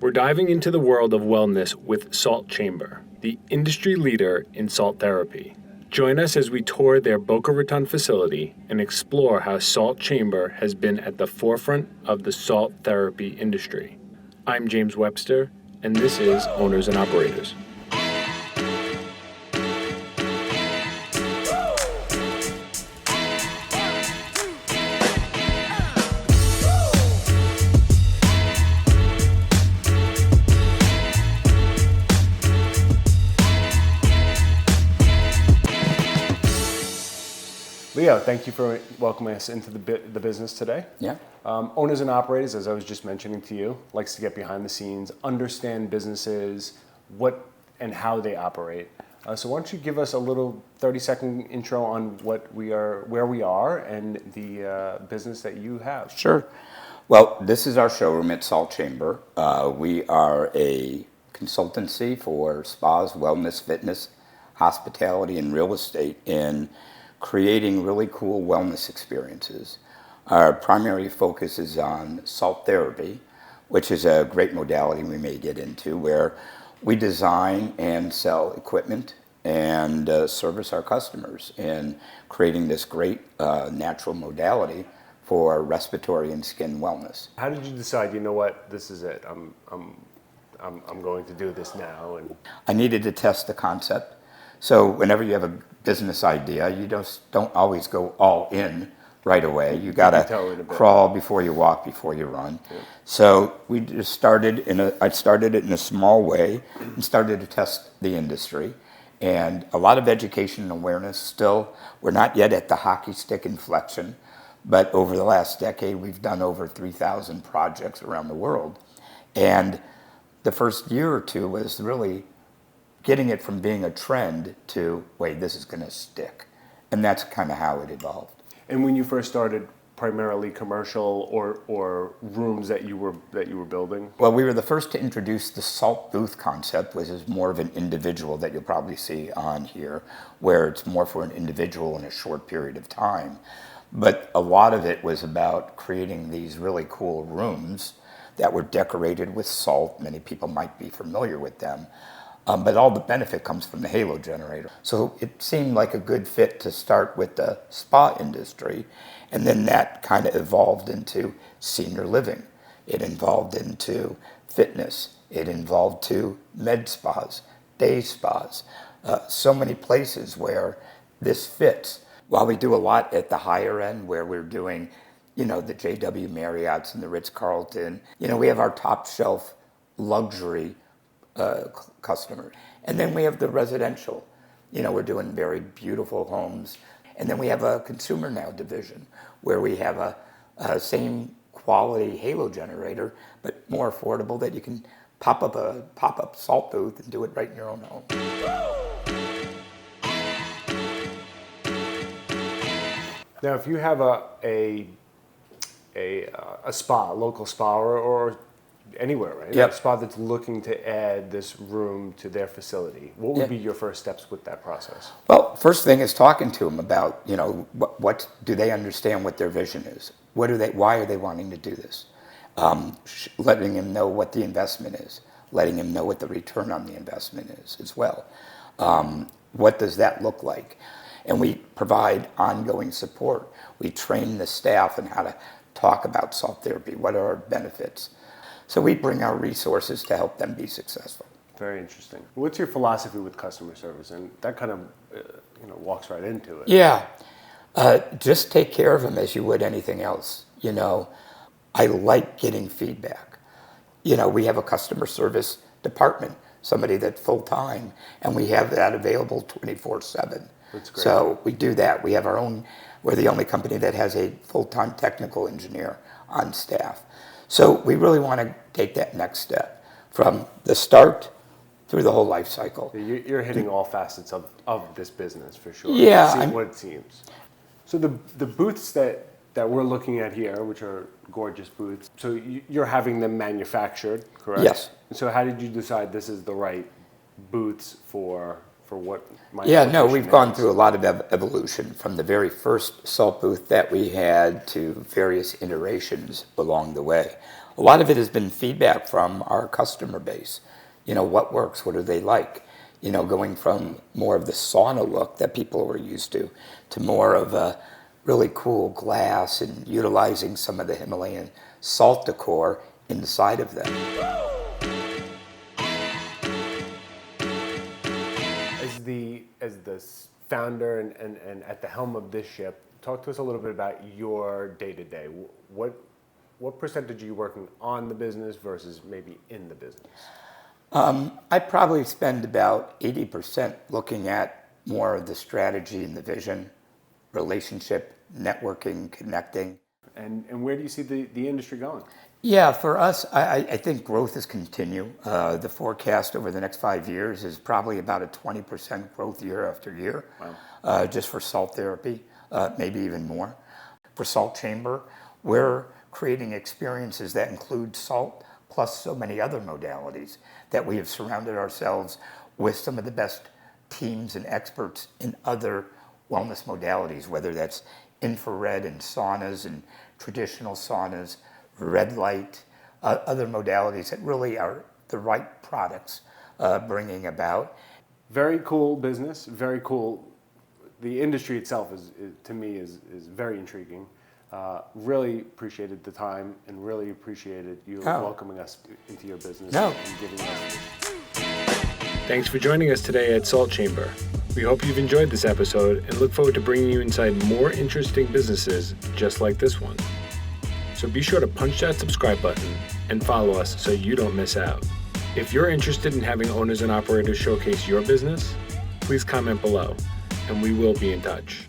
We're diving into the world of wellness with Salt Chamber, the industry leader in salt therapy. Join us as we tour their Boca Raton facility and explore how Salt Chamber has been at the forefront of the salt therapy industry. I'm James Webster, and this is Owners and Operators. Leo, thank you for welcoming us into the business today. Yeah. Owners and Operators, as I was just mentioning to you, likes to get behind the scenes, understand businesses, what and how they operate. So why don't you give us a little 30-second intro on what we are, where we are, and the business that you have. Sure. Well, this is our showroom at Salt Chamber. We are a consultancy for spas, wellness, fitness, hospitality, and real estate in creating really cool wellness experiences. Our primary focus is on salt therapy, which is a great modality we may get into, where we design and sell equipment and service our customers in creating this great natural modality for respiratory and skin wellness. How did you decide, you know what, this is it, I'm going to do this now? And I needed to test the concept. So whenever you have a business idea, you don't always go all in right away. You got to crawl before you walk, before you run. Yeah. So we just I started it in a small way and started to test the industry. And a lot of education and awareness still. We're not yet at the hockey stick inflection, but over the last decade, we've done over 3,000 projects around the world. And the first year or two was really getting it from being a trend to, wait, this is going to stick. And that's kind of how it evolved. And when you first started, primarily commercial or rooms that you were building? Well, we were the first to introduce the salt booth concept, which is more of an individual that you'll probably see on here, where it's more for an individual in a short period of time. But a lot of it was about creating these really cool rooms that were decorated with salt. Many people might be familiar with them. But all the benefit comes from the halo generator. So it seemed like a good fit to start with the spa industry. And then that kind of evolved into senior living. It evolved into fitness. It evolved to med spas, day spas, so many places where this fits. While we do a lot at the higher end where we're doing, the JW Marriott's and the Ritz-Carlton, we have our top shelf luxury customers. And then we have the residential. We're doing very beautiful homes. And then we have a consumer now division where we have a same quality halo generator, but more affordable, that you can pop up a pop-up salt booth and do it right in your own home. Now, if you have a spa, a local spa, or anywhere, right? Yep. A spa that's looking to add this room to their facility, what would be your first steps with that process? Well, first thing is talking to them about, what do they understand what their vision is? Why are they wanting to do this? Letting them know what the investment is, letting them know what the return on the investment is as well. What does that look like? And we provide ongoing support. We train the staff on how to talk about salt therapy. What are our benefits? So we bring our resources to help them be successful. Very interesting. What's your philosophy with customer service? And that kind of walks right into it. Yeah. Just take care of them as you would anything else. I like getting feedback. We have a customer service department, somebody that's full-time, and we have that available 24/7. That's great. So we do that. We have we're the only company that has a full-time technical engineer on staff. So we really want to take that next step from the start through the whole life cycle. You're hitting all facets of this business for sure. Yeah. What it seems. So the booths that we're looking at here, which are gorgeous booths, so you're having them manufactured, correct? Yes. So how did you decide this is the right booths for what my we've gone through a lot of evolution from the very first salt booth that we had to various iterations along the way. A lot of it has been feedback from our customer base. What works, what do they like? Going from more of the sauna look that people were used to more of a really cool glass and utilizing some of the Himalayan salt decor inside of them. As the founder and at the helm of this ship, talk to us a little bit about your day-to-day. What percentage are you working on the business versus maybe in the business? I probably spend about 80% looking at more of the strategy and the vision, relationship, networking, connecting. And where do you see the industry going? Yeah, for us, I think growth is continue. The forecast over the next 5 years is probably about a 20% growth year after year. Wow. Just for salt therapy, maybe even more. For salt chamber, we're creating experiences that include salt plus so many other modalities that we have surrounded ourselves with some of the best teams and experts in other wellness modalities, whether that's infrared and saunas and traditional saunas, red light, other modalities that really are the right products bringing about. Very cool business, very cool. The industry itself to me is very intriguing. Really appreciated the time and really appreciated you welcoming us into your business and giving us this. Thanks for joining us today at Salt Chamber. We hope you've enjoyed this episode and look forward to bringing you inside more interesting businesses just like this one. So be sure to punch that subscribe button and follow us so you don't miss out. If you're interested in having owners and operators showcase your business, please comment below and we will be in touch.